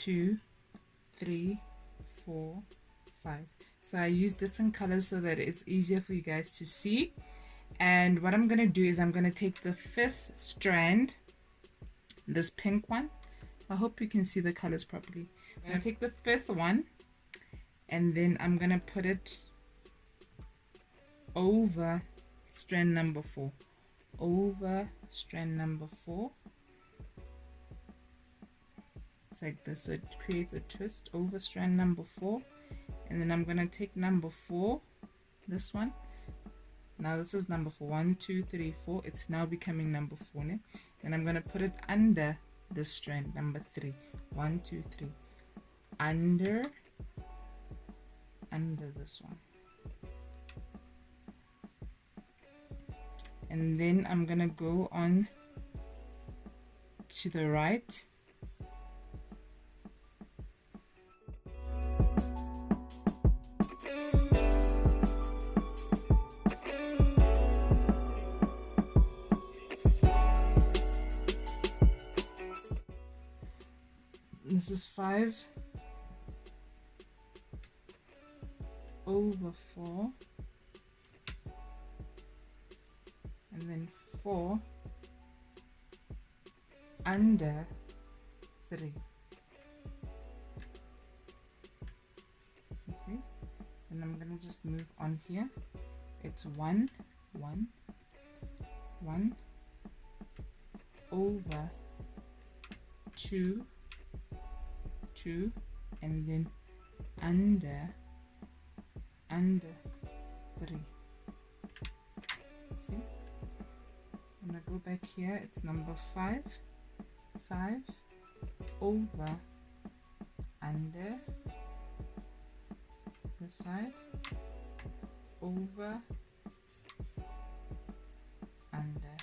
2, 3, 4, 5. So I use different colors so that it's easier for you guys to see. And what I'm going to do is I'm going to take the 5th strand, this pink one. I hope you can see the colors properly. I'm going to take the 5th one, and then I'm going to put it over strand number 4. Over strand number 4. It's like this, so it creates a twist over strand number 4. And then I'm going to take number 4, this one. Now this is number 4. 1, 2, 3, 4. It's now becoming number 4. Ne? And I'm going to put it under this strand, number 3. 1, 2, 3. Under this one. And then I'm going to go on to the right. This is 5 over 4, and then 4 under 3. You see? And I'm gonna just move on here. It's 1, 1, 1 over 2, 2, and then under 3. See? When I go back here, it's number 5, 5 over under this side, over under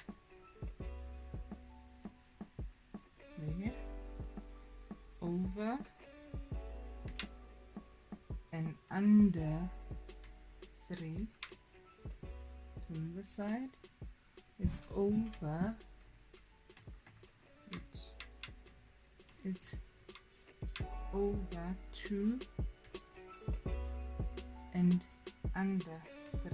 there, over and under 3 from this side. It's over, it's over 2 and under 3.